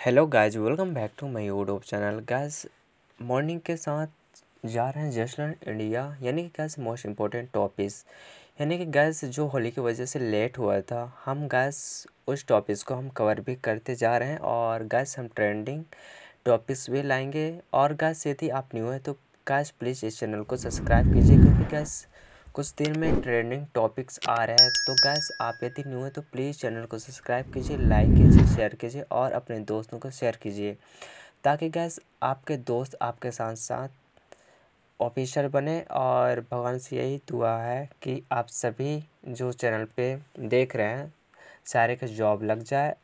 Hello guys, welcome back to my YouTube channel. Guys morning के साथ जा रहे हैं जस्ट लर्न इंडिया, यानी कि गाइस मोस्ट इम्पोर्टेंट टॉपिक्स, यानी कि गाइस जो होली की वजह से लेट हुआ था, हम गाइस उस टॉपिक्स को हम कवर भी करते जा रहे हैं और गाइस हम ट्रेंडिंग टॉपिक्स भी लाएंगे। और गाइस यदि आप न्यू है तो गाइस प्लीज़ इस चैनल को सब्सक्राइब कीजिए, क्योंकि गाइस कुछ दिन में ट्रेंडिंग टॉपिक्स आ रहे हैं। तो गैस आप यदि न्यू है तो प्लीज़ चैनल को सब्सक्राइब कीजिए, लाइक कीजिए, शेयर कीजिए और अपने दोस्तों को शेयर कीजिए, ताकि गैस आपके दोस्त आपके साथ साथ ऑफिसर बने। और भगवान से यही दुआ है कि आप सभी जो चैनल पे देख रहे हैं सारे का जॉब लग जाए।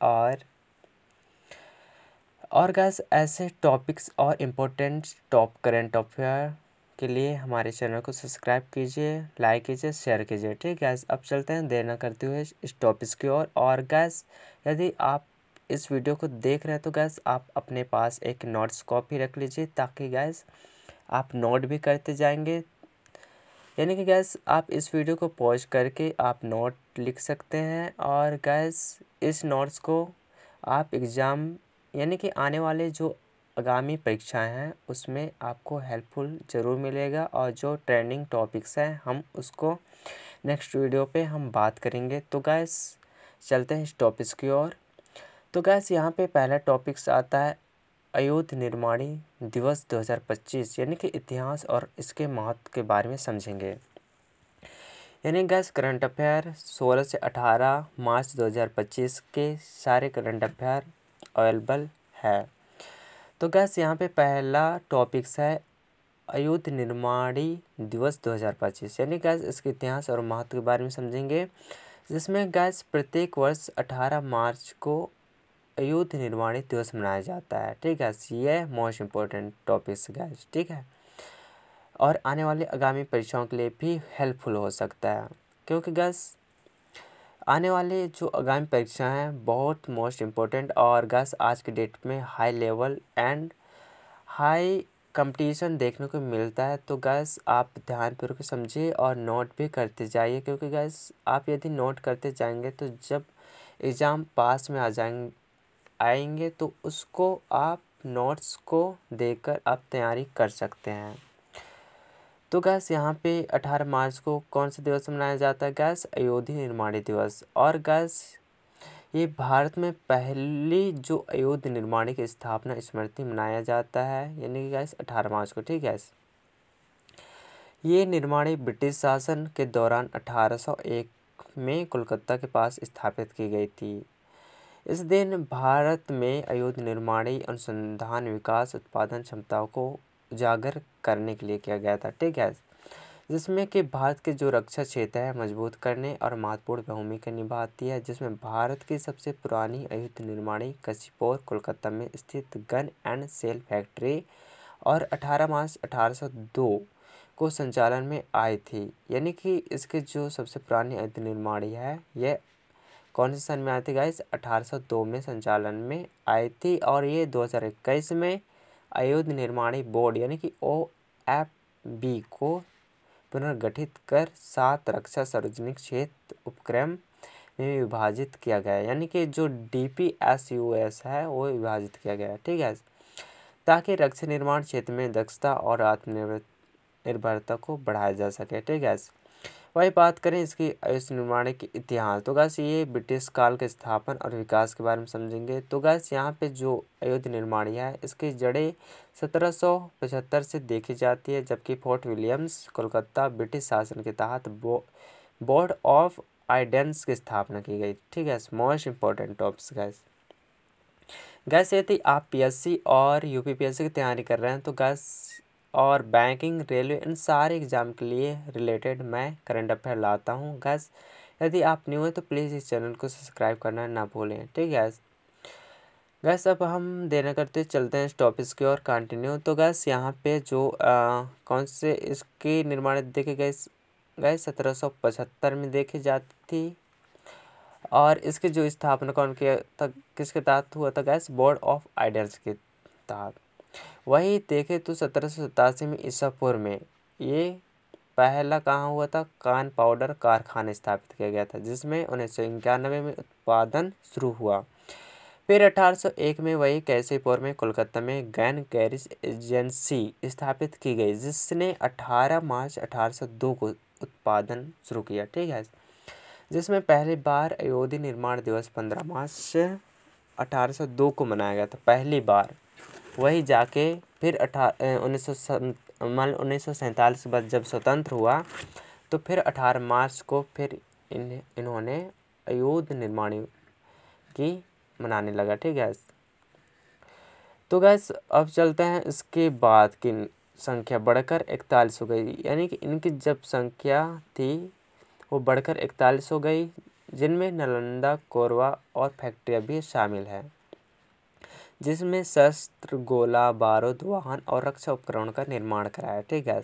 और गैस ऐसे टॉपिक्स और इम्पोर्टेंट टॉप करेंट अफेयर के लिए हमारे चैनल को सब्सक्राइब कीजिए, लाइक कीजिए, शेयर कीजिए। ठीक है गैस, अब चलते हैं देर न करते हुए इस टॉपिक्स की ओर। और गैस यदि आप इस वीडियो को देख रहे हैं तो गैस आप अपने पास एक नोट्स कॉपी रख लीजिए, ताकि गैस आप नोट भी करते जाएंगे। यानी कि गैस आप इस वीडियो को पॉज करके आप नोट लिख सकते हैं। और गैस इस नोट्स को आप एग्ज़ाम यानी कि आने वाले जो आगामी परीक्षाएं हैं उसमें आपको हेल्पफुल ज़रूर मिलेगा। और जो ट्रेंडिंग टॉपिक्स हैं हम उसको नेक्स्ट वीडियो पे हम बात करेंगे। तो गैस चलते हैं इस टॉपिक्स की ओर। तो गैस यहाँ पे पहला टॉपिक्स आता है अयोध्या निर्माणी दिवस 2025, यानी कि इतिहास और इसके महत्व के बारे में समझेंगे। यानी गैस करंट अफेयर 16 से 18 मार्च 2025 के सारे करंट अफेयर अवेलेबल है। तो गैस यहाँ पे पहला टॉपिक्स है अयोध्या निर्माणी दिवस 2025, यानी गैस इसके इतिहास और महत्व के बारे में समझेंगे, जिसमें गैस प्रत्येक वर्ष 18 मार्च को अयोध्या निर्माणी दिवस मनाया जाता है। ठीक है, ये मोस्ट इम्पोर्टेंट टॉपिक्स गैस। ठीक है, और आने वाले आगामी परीक्षाओं के लिए भी हेल्पफुल हो सकता है, क्योंकि गैस आने वाले जो आगामी परीक्षा हैं बहुत मोस्ट इम्पोर्टेंट और गैस आज के डेट में high level and high competition देखने को मिलता है। तो गैस आप ध्यानपूर्वक समझिए और नोट भी करते जाइए, क्योंकि गैस आप यदि नोट करते जाएंगे तो जब एग्ज़ाम पास में आएंगे तो उसको आप नोट्स को देखकर आप तैयारी कर सकते हैं। तो गैस यहाँ पे 18 मार्च को कौन सा दिवस मनाया जाता है? गैस अयोध्या निर्माणी दिवस। और गैस ये भारत में पहली जो अयोध्या निर्माणी की स्थापना स्मृति मनाया जाता है, यानी कि गैस 18 मार्च को। ठीक है, ये निर्माणी ब्रिटिश शासन के दौरान 1801 में कोलकाता के पास स्थापित की गई थी। इस दिन भारत में अयोध्या निर्माणी अनुसंधान विकास उत्पादन क्षमताओं को उजागर करने के लिए किया गया था। ठीक है, जिसमें कि भारत के जो रक्षा क्षेत्र है मजबूत करने और महत्वपूर्ण भूमिका निभाती है, जिसमें भारत की सबसे पुरानी अयोध्या निर्माणी कशीपुर कोलकाता में स्थित गन एंड सेल फैक्ट्री और 18 मार्च 1802 को संचालन में आई थी। यानी कि इसके जो सबसे पुरानी अयोध्या निर्माणी है यह कौन से सन में आई थी गाइस? 1802 में संचालन में आई थी। और ये 2021 में अयोध्या निर्माणी बोर्ड यानी कि OFB को पुनर्गठित कर 7 रक्षा सार्वजनिक क्षेत्र उपक्रम में विभाजित किया गया है, यानी कि जो DPSUS है वो विभाजित किया गया है। ठीक है, ताकि रक्षा निर्माण क्षेत्र में दक्षता और आत्मनिर्भरता को बढ़ाया जा सके। ठीक है, वही बात करें इसकी अयोध्या निर्माण के इतिहास। तो गैस ये ब्रिटिश काल के स्थापन और विकास के बारे में समझेंगे। तो गैस यहाँ पे जो अयोध्या निर्माणी है इसकी जड़ें 1775 से देखी जाती है, जबकि फोर्ट विलियम्स कोलकाता ब्रिटिश शासन के तहत बोर्ड ऑफ आइडेंस की स्थापना की गई। ठीक है, मोस्ट इम्पोर्टेंट टॉपिक्स गैस यदि आप PSC और UPPSC की तैयारी कर रहे हैं तो गैस और बैंकिंग, रेलवे, इन सारे एग्ज़ाम के लिए रिलेटेड मैं करंट अफेयर लाता हूँ। गैस यदि आप न्यू हैं तो प्लीज़ इस चैनल को सब्सक्राइब करना ना भूलें। ठीक है गैस, अब हम देना करते चलते हैं इस टॉपिक्स की ओर कंटिन्यू। तो गैस यहाँ पे जो कौन से इसकी निर्माण देखे गैस 1775 में देखी जाती थी। और इसकी जो स्थापना कौन किया था, किसके तहत हुआ था गैस? बोर्ड ऑफ आइडियल्स के तहत। वही देखे तो 1787 में ईसापुर में ये पहला कहाँ हुआ था? कान पाउडर कारखाना स्थापित किया गया था, जिसमें 1991 में उत्पादन शुरू हुआ। फिर 1801 में वही कैसीपुर में कोलकाता में गैन गैरिज एजेंसी स्थापित की गई, जिसने 18 मार्च 1802 को उत्पादन शुरू किया। ठीक है, जिसमें पहली बार अयोध्या निर्माण दिवस 15 मार्च 1802 को मनाया गया था, पहली बार। वही जाके फिर 1947 के बाद जब स्वतंत्र हुआ तो फिर 18 मार्च को फिर इन्होंने अयोध्या निर्माण की मनाने लगा। ठीक है, तो गैस अब चलते हैं इसके बाद की संख्या बढ़कर 41 हो गई, यानी कि इनकी जब संख्या थी वो बढ़कर 41 हो गई, जिनमें नालंदा, कोरबा और फैक्ट्रियाँ भी शामिल है, जिसमें शस्त्र, गोला बारूद, वाहन और रक्षा उपकरणों का निर्माण कराया। ठीक है,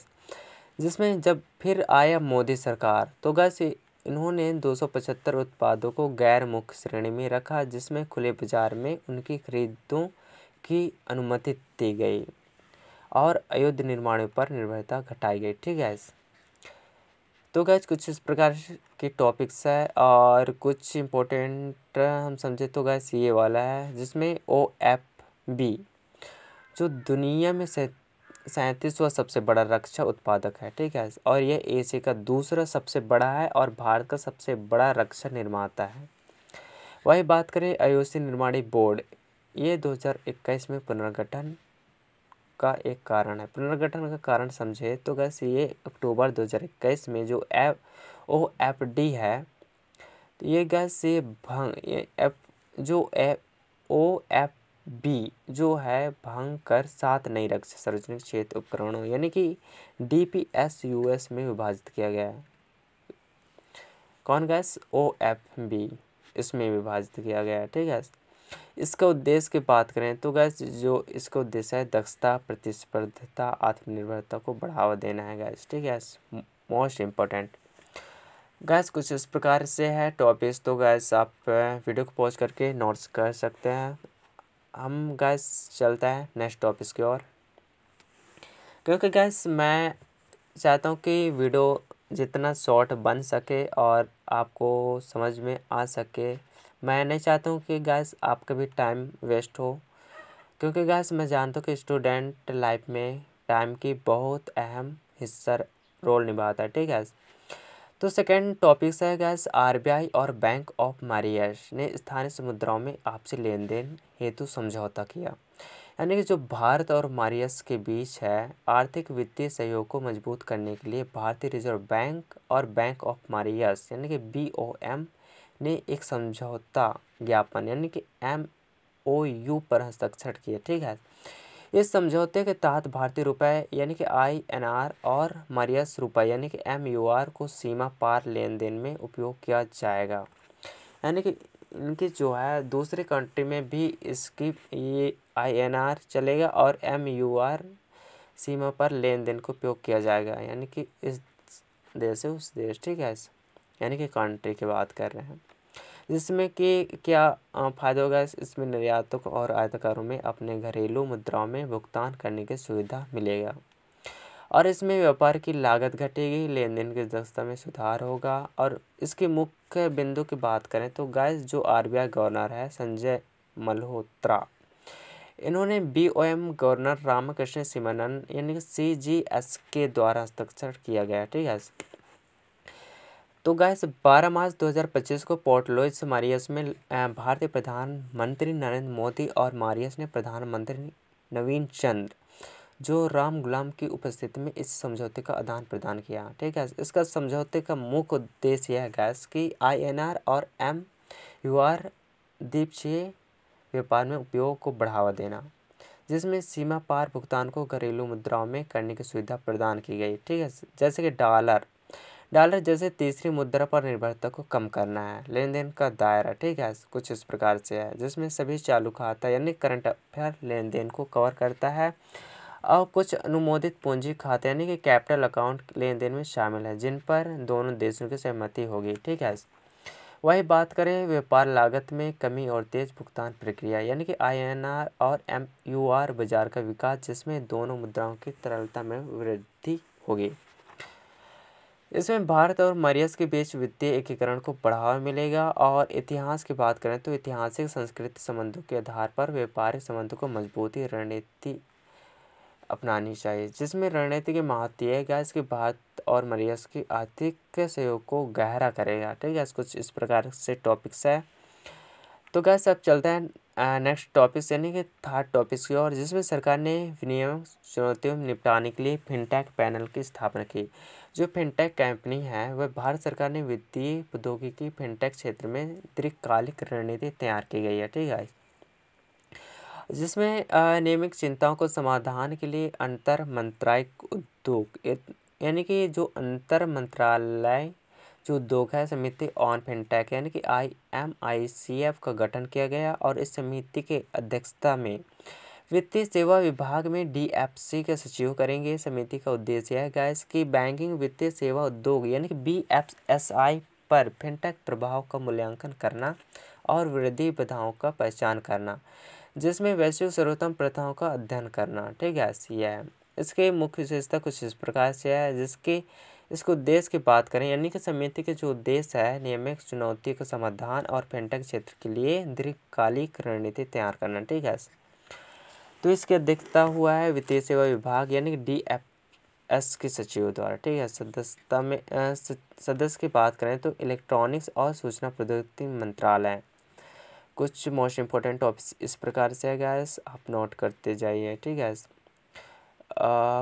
जिसमें जब फिर आया मोदी सरकार तो गैस इन्होंने 275 उत्पादों को गैर मुख्य श्रेणी में रखा, जिसमें खुले बाजार में उनकी खरीदों की अनुमति दी गई और अयोध्या निर्माण पर निर्भरता घटाई गई। ठीक है, तो गैस कुछ इस प्रकार के टॉपिक्स है और कुछ इम्पोर्टेंट हम समझे तो गैस ये वाला है, जिसमें OFB जो दुनिया में 37वां सबसे बड़ा रक्षा उत्पादक है। ठीक है, और यह एशिया का दूसरा सबसे बड़ा है और भारत का सबसे बड़ा रक्षा निर्माता है। वही बात करें अयोध्या निर्माणी बोर्ड, ये 2021 में पुनर्गठन का एक कारण है। पुनर्गठन का कारण समझे तो गैस ये अक्टूबर 2021 में जो OFD है, तो ये गैस ये भंग ये OFB जो है भंग कर 7 नई रक्षा सार्वजनिक क्षेत्र उपकरणों यानी कि DPSUS में विभाजित किया गया है। कौन गैस? OFB इसमें विभाजित किया गया है। ठीक है, इसका उद्देश्य की बात करें तो गैस जो इसका उद्देश्य है दक्षता, प्रतिस्पर्धा, आत्मनिर्भरता को बढ़ावा देना है गैस। ठीक है, मोस्ट इम्पोर्टेंट गैस कुछ इस प्रकार से है टॉपिक्स। तो गैस आप वीडियो को पॉज करके नोट्स कर सकते हैं। हम गैस चलता है नेक्स्ट टॉपिक्स की ओर, क्योंकि गैस मैं चाहता हूँ कि वीडियो जितना शॉर्ट बन सके और आपको समझ में आ सके। मैं नहीं चाहता हूँ कि गैस आपका भी टाइम वेस्ट हो, क्योंकि गैस मैं जानता हूँ कि स्टूडेंट लाइफ में टाइम की बहुत अहम हिस्सा रोल निभाता है। ठीक है, तो सेकंड टॉपिक्स है गैस RBI और बैंक ऑफ मॉरिशस ने स्थानीय मुद्राओं में आपसी लेन देन हेतु समझौता किया, यानी कि जो भारत और मॉरिशस के बीच है आर्थिक वित्तीय सहयोग को मजबूत करने के लिए भारतीय रिजर्व बैंक और बैंक ऑफ मॉरिशस यानी कि BOM ने एक समझौता ज्ञापन यानी कि MOU पर हस्ताक्षर किए। ठीक है, इस समझौते के तहत भारतीय रुपये यानी कि INR और मॉरिशस रुपये यानी कि MUR को सीमा पार लेन देन में उपयोग किया जाएगा, यानी कि इनकी जो है दूसरे कंट्री में भी इसकी ये INR चलेगा और MUR सीमा पर लेन देन को उपयोग किया जाएगा, यानी कि इस देश से उस देश। ठीक है, यानी कि कंट्री की बात कर रहे हैं, जिसमें कि क्या फ़ायदा होगा? इसमें निर्यातक और आयातकारों में अपने घरेलू मुद्राओं में भुगतान करने की सुविधा मिलेगा और इसमें व्यापार की लागत घटेगी, लेन देन की दक्षता में सुधार होगा। और इसके मुख्य बिंदु की बात करें तो गाइस जो RBI गवर्नर है संजय मल्होत्रा, इन्होंने BOM गवर्नर रामकृष्ण सिमनन यानी कि CGS के द्वारा हस्ताक्षर किया गया। ठीक है, तो गैस 12 मार्च 2025 को पोर्ट लुइस मॉरिशस में भारतीय प्रधानमंत्री नरेंद्र मोदी और मॉरिशस ने प्रधानमंत्री नवीन चंद्र जो राम गुलाम की उपस्थिति में इस समझौते का आदान प्रदान किया। ठीक है, इसका समझौते का मुख्य उद्देश्य यह है गैस कि INR और MUR द्विपक्षीय व्यापार में उपयोग को बढ़ावा देना, जिसमें सीमा पार भुगतान को घरेलू मुद्राओं में करने की सुविधा प्रदान की गई। ठीक है, जैसे कि डॉलर जैसे तीसरी मुद्रा पर निर्भरता को कम करना है। लेन देन का दायरा ठीक है कुछ इस प्रकार से है, जिसमें सभी चालू खाता यानी करंट अफेयर लेन देन को कवर करता है और कुछ अनुमोदित पूंजी खाते यानी कि कैपिटल अकाउंट लेन देन में शामिल है, जिन पर दोनों देशों की सहमति होगी। ठीक है, वही बात करें व्यापार लागत में कमी और तेज भुगतान प्रक्रिया यानी कि INR और MUR बाजार का विकास, जिसमें दोनों मुद्राओं की तरलता में वृद्धि होगी। इसमें भारत और मॉरिशस के बीच वित्तीय एकीकरण को बढ़ावा मिलेगा। और इतिहास की बात करें तो ऐतिहासिक सांस्कृतिक संबंधों के आधार पर व्यापारिक संबंधों को मजबूती रणनीति अपनानी चाहिए, जिसमें रणनीति के महत्व है गैस कि भारत और मॉरिशस की आर्थिक सहयोग को गहरा करेगा। ठीक है, कुछ इस प्रकार से टॉपिक्स है। तो गैस अब चलते हैं नेक्स्ट टॉपिक्स यानी कि थर्ड टॉपिक्स की ओर, जिसमें सरकार ने विनियम चुनौतियों में निपटाने के लिए फिनटेक पैनल की स्थापना की। जो फिनटेक कंपनी है वह भारत सरकार ने वित्तीय प्रौद्योगिकी फिनटेक क्षेत्र में दीर्घकालिक रणनीति तैयार की गई है। ठीक है, जिसमें नियमित चिंताओं को समाधान के लिए अंतर मंत्रालयिक उद्योग यानी कि जो अंतर मंत्रालय जो उद्योग है समिति ऑन फिनटेक यानी कि IMICF का गठन किया गया। और इस समिति के अध्यक्षता में वित्तीय सेवा विभाग में DFC के सचिव करेंगे। समिति का उद्देश्य है गैस कि बैंकिंग वित्तीय सेवा उद्योग यानी कि BFSI पर फिनटेक प्रभाव का मूल्यांकन करना और वृद्धि बाधाओं का पहचान करना, जिसमें वैश्विक सर्वोत्तम प्रथाओं का अध्ययन करना। ठीक है, यह है इसके मुख्य विशेषता कुछ इस प्रकार से है। इसके उद्देश्य की बात करें यानी कि समिति के जो उद्देश्य है नियमित चुनौती का समाधान और फिनटेक क्षेत्र के लिए दीर्घकालिक रणनीति तैयार करना। ठीक है, तो इसकी अध्यक्षता हुआ है वित्तीय सेवा विभाग यानी कि DFS के सचिव द्वारा। ठीक है, सदस्यता में सदस्य की बात करें तो इलेक्ट्रॉनिक्स और सूचना प्रौद्योगिकी मंत्रालय। कुछ मोस्ट इम्पोर्टेंट टॉपिक्स इस प्रकार से है गैस, आप नोट करते जाइए। ठीक है,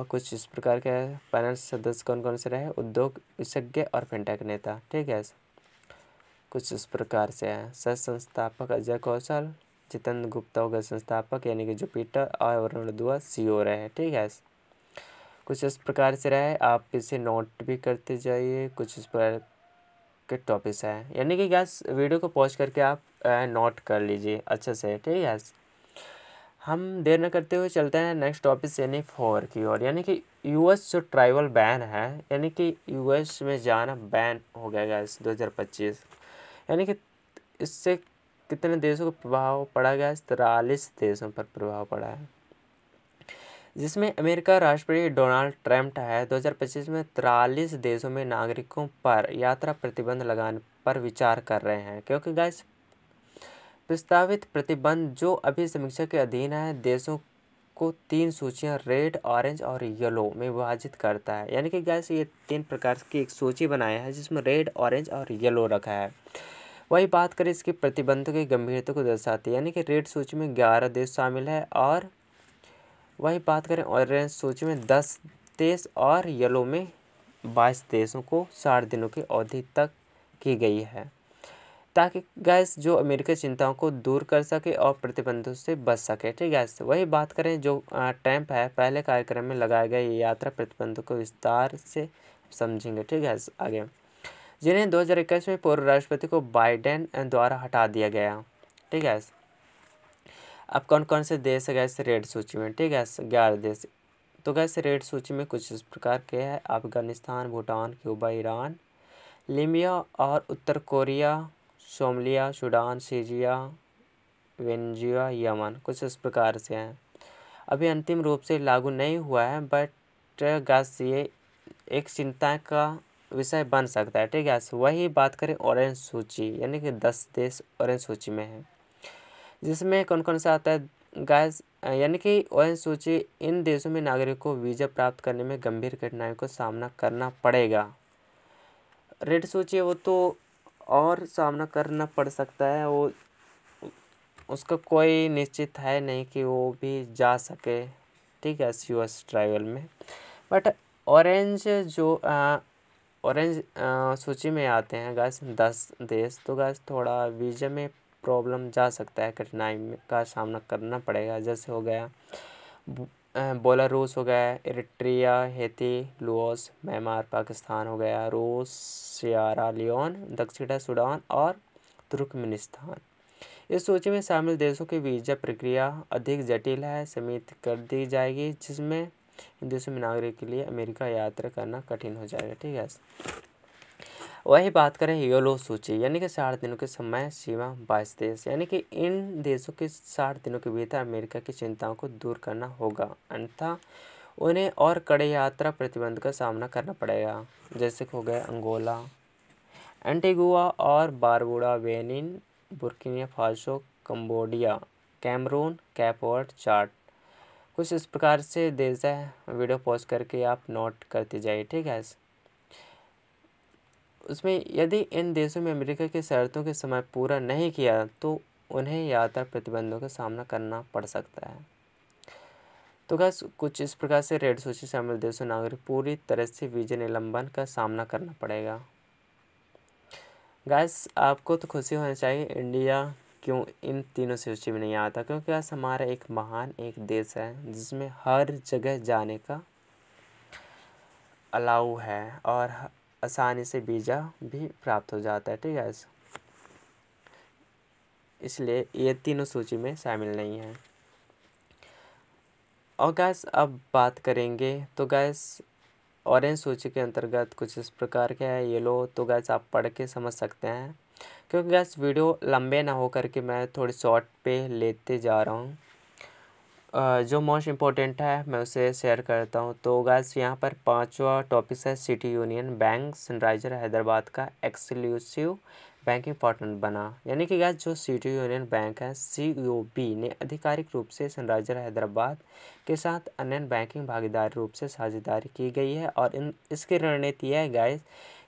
कुछ इस प्रकार के पैनल सदस्य कौन कौन से रहे, उद्योग विशेषज्ञ और फिनटेक नेता। ठीक है, कुछ इस प्रकार से है। सह संस्थापक अजय कौशल, जितेंद्र गुप्ता हो गए संस्थापक यानी कि जुपिटर, और वरुण दुआ CEO रहे। ठीक है, कुछ इस प्रकार से रहे, आप इसे नोट भी करते जाइए। कुछ इस प्रकार के टॉपिक्स हैं यानी कि गैस वीडियो को पॉज करके आप नोट कर लीजिए अच्छे से। ठीक है, हम देर न करते हुए चलते हैं नेक्स्ट टॉपिक यानी 4 की ओर, यानी कि US जो ट्राइवल बैन है यानी कि US में जाना बैन हो गया गैस 2025। यानी कि इससे कितने देशों को प्रभाव पड़ा गया, 43 देशों पर प्रभाव पड़ा है, जिसमें अमेरिका राष्ट्रपति डोनाल्ड ट्रंप है 2025 में 43 देशों में नागरिकों पर यात्रा प्रतिबंध लगाने पर विचार कर रहे हैं। क्योंकि गैस प्रस्तावित प्रतिबंध जो अभी समीक्षा के अधीन है देशों को 3 सूचियां रेड, ऑरेंज और येलो में विभाजित करता है। यानी कि गैस ये 3 प्रकार की एक सूची बनाया है जिसमें रेड, ऑरेंज और येलो रखा है। वही बात करें इसकी प्रतिबंधों की गंभीरता को दर्शाती है, यानी कि रेड सूची में 11 देश शामिल है, और वही बात करें ऑरेंज सूची में 10 देश और येलो में 22 देशों को 60 दिनों की अवधि तक की गई है, ताकि गैस जो अमेरिकी चिंताओं को दूर कर सके और प्रतिबंधों से बच सके। ठीक है, वही बात करें जो ट्रंप है पहले कार्यक्रम में लगाए गए यात्रा प्रतिबंधों को विस्तार से समझेंगे। ठीक है, आगे जिन्हें 2021 में पूर्व राष्ट्रपति को बाइडेन द्वारा हटा दिया गया। ठीक है, अब कौन कौन से देश है गैस रेड सूची में। ठीक है, 11 देश। तो गैस रेड सूची में कुछ इस प्रकार के हैं, Afghanistan, Bhutan, Cuba, Iran, Libya और उत्तर Korea, Somalia, Sudan, Syria, Venezuela, Yemen. कुछ इस प्रकार से हैं, अभी अंतिम रूप से लागू नहीं हुआ है, बट गैस ये एक चिंता का विषय बन सकता है। ठीक है, वही बात करें ऑरेंज सूची यानी कि 10 देश ऑरेंज सूची में है, जिसमें कौन कौन सा आता है गैस, यानी कि ऑरेंज सूची इन देशों में नागरिकों को वीज़ा प्राप्त करने में गंभीर कठिनाइयों का सामना करना पड़ेगा। रेड सूची वो तो और सामना करना पड़ सकता है, वो उसका कोई निश्चित है नहीं कि वो भी जा सके। ठीक है, US ट्राइवल में, बट ऑरेंज जो ऑरेंज सूची में आते हैं गैस 10 देश, तो गैस थोड़ा वीज़ा में प्रॉब्लम जा सकता है, कठिनाई का सामना करना पड़ेगा। जैसे हो गया बेलारूस हो गया, Eritrea, Haiti, Laos, Myanmar, Pakistan हो गया, रूस, सियरा लियोन, दक्षिण सूडान और तुर्कमेनिस्तान। इस सूची में शामिल देशों की वीज़ा प्रक्रिया अधिक जटिल है, सीमित कर दी जाएगी, जिसमें इन देशों में नागरिक के लिए अमेरिका यात्रा करना कठिन हो जाएगा। ठीक है, वही बात करें येलो सूची यानी कि 60 दिनों की समय सीमा 22 देश, यानी कि इन देशों के 60 दिनों के भीतर अमेरिका की चिंताओं को दूर करना होगा, अन्यथा उन्हें और कड़े यात्रा प्रतिबंध का सामना करना पड़ेगा, जैसे हो गए अंगोला, एंटीगुआ और Barbuda, Benin, Burkina Faso, Cambodia, Cameroon, Cape Verde, Chad. कुछ इस प्रकार से देश है, वीडियो पॉज करके आप नोट करते जाइए, ठीक है। उसमें यदि इन देशों में अमेरिका की शर्तों के समय पूरा नहीं किया तो उन्हें यात्रा प्रतिबंधों का सामना करना पड़ सकता है। तो गैस कुछ इस प्रकार से रेड सूची शामिल देशों नागरिक पूरी तरह से वीजा निलंबन का सामना करना पड़ेगा। गैस आपको तो खुशी होनी चाहिए, इंडिया क्यों इन तीनों सूची में नहीं आता, क्योंकि गैस हमारा एक महान एक देश है जिसमें हर जगह जाने का अलाउ है और आसानी से वीज़ा भी प्राप्त हो जाता है, ठीक है। इसलिए ये तीनों सूची में शामिल नहीं है। और गैस अब बात करेंगे तो गैस ऑरेंज सूची के अंतर्गत कुछ इस प्रकार के है। ये लो तो गैस आप पढ़ के समझ सकते हैं, क्योंकि गैस वीडियो लंबे ना हो करके मैं थोड़ी शॉर्ट पे लेते जा रहा हूँ। जो मोस्ट इम्पोर्टेंट है मैं उसे शेयर करता हूँ। तो गैस यहाँ पर 5वां टॉपिक है city union bank Sunriser Hyderabad का एक्सक्लूसिव बैंकिंग पार्टनर बना। यानी कि गैस जो सिटी यूनियन बैंक है CUB ने आधिकारिक रूप से सनराइजर हैदराबाद के साथ अन्य बैंकिंग भागीदारी रूप से साझेदारी की गई है और इसकी रणनीति है गैस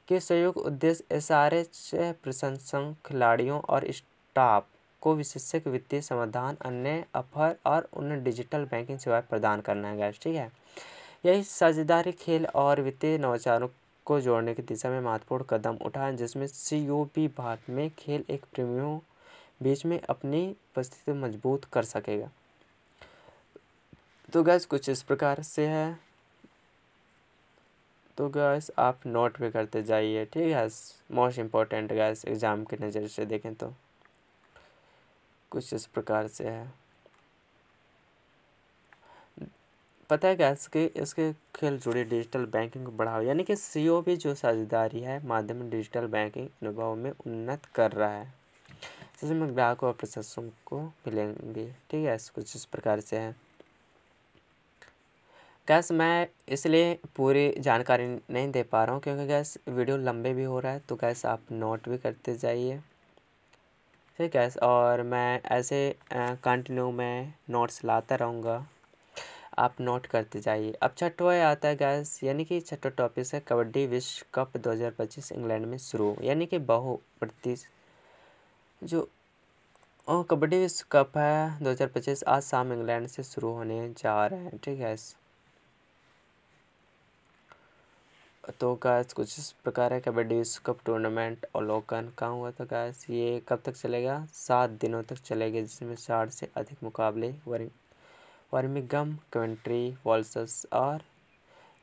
कि संयुक्त उद्देश्य SRH प्रशंसक खिलाड़ियों और स्टाफ को विशेषज्ञ वित्तीय समाधान, अन्य ऑफर और उन्हें डिजिटल बैंकिंग सेवाएं प्रदान करना है गैस, ठीक है। यही साझेदारी खेल और वित्तीय नवाचारों को जोड़ने की दिशा में महत्वपूर्ण कदम उठाए, जिसमें CUB भारत में खेल एक प्रीमियम बीच में अपनी उपस्थिति मजबूत कर सकेगा। तो गैस कुछ इस प्रकार से है, तो गैस आप नोट भी करते जाइए, ठीक है। मोस्ट इम्पोर्टेंट गैस एग्ज़ाम के नज़र से देखें तो कुछ इस प्रकार से है। पता है गैस कि इसके खेल जुड़ी डिजिटल बैंकिंग को बढ़ावा, यानी कि CUB जो साझेदारी है माध्यम डिजिटल बैंकिंग अनुभव में उन्नत कर रहा है, जिसमें ग्राहकों और प्रशासकों को मिलेंगे, ठीक है। कुछ इस प्रकार से है गैस। मैं इसलिए पूरी जानकारी नहीं दे पा रहा हूँ क्योंकि गैस वीडियो लंबे भी हो रहा है, तो गैस आप नोट भी करते जाइए, ठीक है। और मैं ऐसे कंटिन्यू में नोट्स लाता रहूँगा, आप नोट करते जाइए। अब छठवां आता है गैस, यानी कि छठा टॉपिक है कबड्डी विश्व कप 2025 इंग्लैंड में शुरू, यानी कि जो कबड्डी विश्व कप है 2025 आज शाम इंग्लैंड से शुरू होने जा रहे हैं, ठीक है। तो गैस कुछ इस प्रकार है, कबड्डी विश्व कप टूर्नामेंट अवलोकन कहाँ हुआ था गैस, ये कब तक चलेगा, 7 दिनों तक चलेगा, जिसमें 60 से अधिक मुकाबले बर्मिंघम, कवेंट्री, वॉल्सस और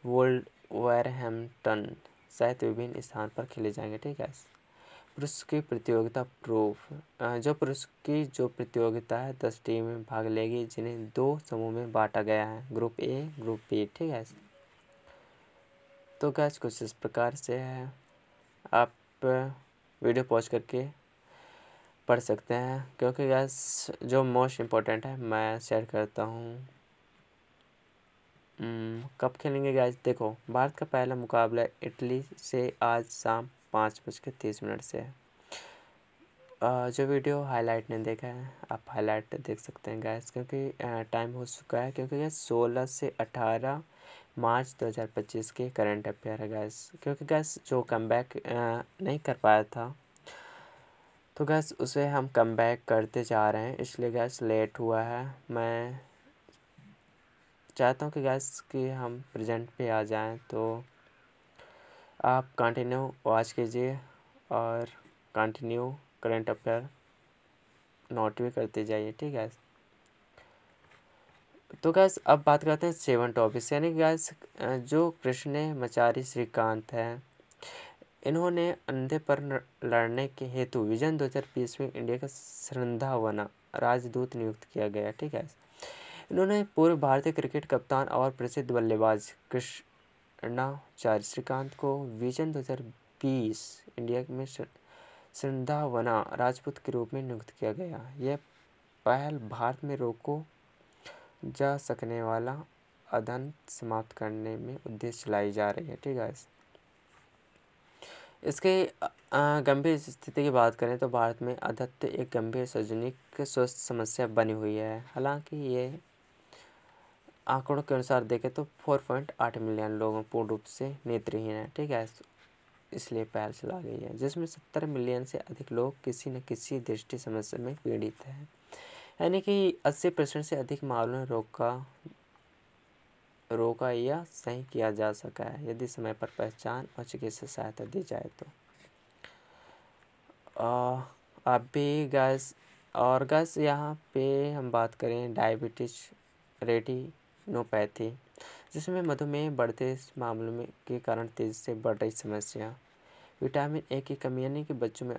वुल्वरहैम्पटन सहित विभिन्न स्थान पर खेले जाएंगे, ठीक है। पुरुष की प्रतियोगिता पुरुष की जो प्रतियोगिता है 10 टीमें भाग लेगी, जिन्हें 2 समूह में बांटा गया है, ग्रुप A ग्रुप B, ठीक है। तो गैस कुछ इस प्रकार से है, आप वीडियो पॉज करके पढ़ सकते हैं, क्योंकि गैस जो मोस्ट इम्पोर्टेंट है मैं शेयर करता हूँ। कब खेलेंगे गैस, देखो भारत का पहला मुकाबला इटली से आज शाम 5:30 से है। जो वीडियो हाईलाइट ने देखा है आप हाईलाइट देख सकते हैं गैस, क्योंकि टाइम हो चुका है, क्योंकि गैस 16 से 18 मार्च 2025 के करंट अफेयर है गैस। क्योंकि गैस जो कमबैक नहीं कर पाया था तो गैस उसे हम कमबैक करते जा रहे हैं, इसलिए गैस लेट हुआ है। मैं चाहता हूँ कि गैस कि हम प्रेजेंट पे आ जाएं, तो आप कंटिन्यू वॉच कीजिए और कंटिन्यू करंट अफेयर नोट भी करते जाइए, ठीक है। तो गैस अब बात करते हैं 7 टॉपिक्स, यानी गैस जो कृष्णमाचारी श्रीकांत है, इन्होंने अंधे पर लड़ने के हेतु विजन 2020 में इंडिया का श्रद्धावना राजदूत नियुक्त किया गया, ठीक है। इन्होंने पूर्व भारतीय क्रिकेट कप्तान और प्रसिद्ध बल्लेबाज कृष्णमाचारी श्रीकांत को विजन 2020 इंडिया में श्रद्धावना राजपूत के रूप में नियुक्त किया गया। यह पहल भारत में रोको जा सकने वाला अध्ययन समाप्त करने में उद्देश्य चलाई जा रही है। ठीक है। इसके गंभीर स्थिति की बात करें तो भारत में अधत्य एक गंभीर सार्वजनिक स्वास्थ्य समस्या बनी हुई है। हालांकि ये आंकड़ों के अनुसार देखें तो 4.8 मिलियन लोगों पूर्ण रूप से नेत्रहीन है। ठीक है, इसलिए पहल चला गई है, जिसमें 70 मिलियन से अधिक लोग किसी न किसी दृष्टि समस्या में पीड़ित हैं। यानी कि 80% से अधिक मामलों में रोका या सही किया जा सका है यदि समय पर पहचान और चिकित्सा सहायता दी जाए तो। अब भी गैस और गैस यहाँ पे हम बात करें डायबिटीज रेटिनोपैथी, जिसमें मधुमेह बढ़ते मामलों में के कारण तेजी से बढ़ रही समस्या। विटामिन ए की कमी यानी कि बच्चों में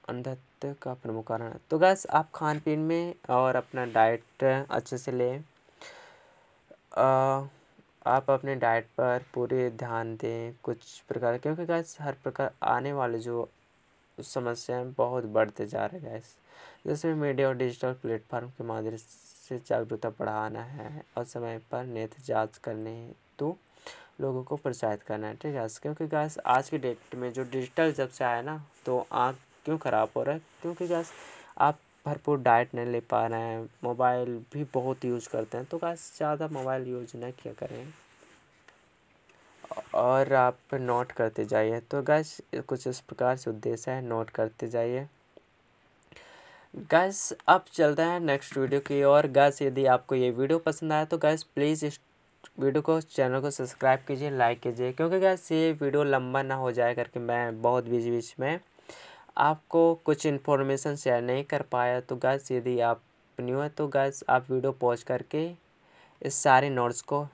अंधत्व का प्रमुख कारण है। तो गैस आप खान पीन में और अपना डाइट अच्छे से लें। आप अपने डाइट पर पूरे ध्यान दें कुछ प्रकार, क्योंकि गैस हर प्रकार आने वाले जो समस्याएं बहुत बढ़ते जा रहे हैं गैस। जैसे मीडिया और डिजिटल प्लेटफॉर्म के माध्यम से जागरूकता बढ़ाना है और समय पर नेत्र जांच करने तो लोगों को प्रोत्साहित करना है। ठीक है, क्योंकि गैस आज की डेट में जो डिजिटल जब से आया ना, तो आँख क्यों ख़राब हो रहा है, क्योंकि गैस आप भरपूर डाइट नहीं ले पा रहे हैं, मोबाइल भी बहुत यूज़ करते हैं। तो गैस ज़्यादा मोबाइल यूज ना क्या करें और आप नोट करते जाइए। तो गैस कुछ इस प्रकार से उद्देश्य है, नोट करते जाइए। गैस अब चलते हैं नेक्स्ट वीडियो की ओर। गैस यदि आपको ये वीडियो पसंद आया तो गैस प्लीज़ इस वीडियो को चैनल को सब्सक्राइब कीजिए, लाइक कीजिए, क्योंकि गैस ये वीडियो लंबा ना हो जाए करके मैं बहुत बीच में आपको कुछ इन्फॉर्मेशन शेयर नहीं कर पाया। तो गैस यदि आप न्यू है तो गैस आप वीडियो पॉज करके इस सारे नोट्स को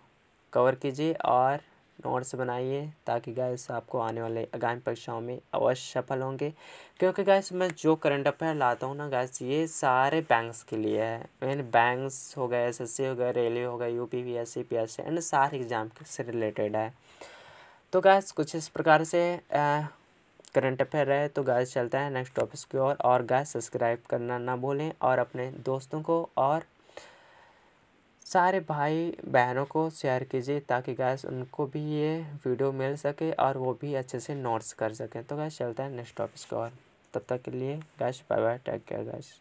कवर कीजिए और नोट्स बनाइए, ताकि गैस आपको आने वाले आगामी परीक्षाओं में अवश्य सफल होंगे। क्योंकि गैस मैं जो करंट अफेयर लाता हूँ ना गैस, ये सारे बैंक्स के लिए है। मैंने बैंक्स हो गए, एसएससी हो गए, रेलवे हो गए, यूपीपीएससी, पीएससी एंड सारे एग्जाम से रिलेटेड है। तो गैस कुछ इस प्रकार से करंट अफेयर रहे। तो गैस चलता है नेक्स्ट टॉपिक की ओर। और गैस सब्सक्राइब करना ना भूलें और अपने दोस्तों को और सारे भाई बहनों को शेयर कीजिए, ताकि गैस उनको भी ये वीडियो मिल सके और वो भी अच्छे से नोट्स कर सकें। तो गैस चलता है नेक्स्ट टॉपिक की ओर। तब तक के लिए guys bye bye, take care gas.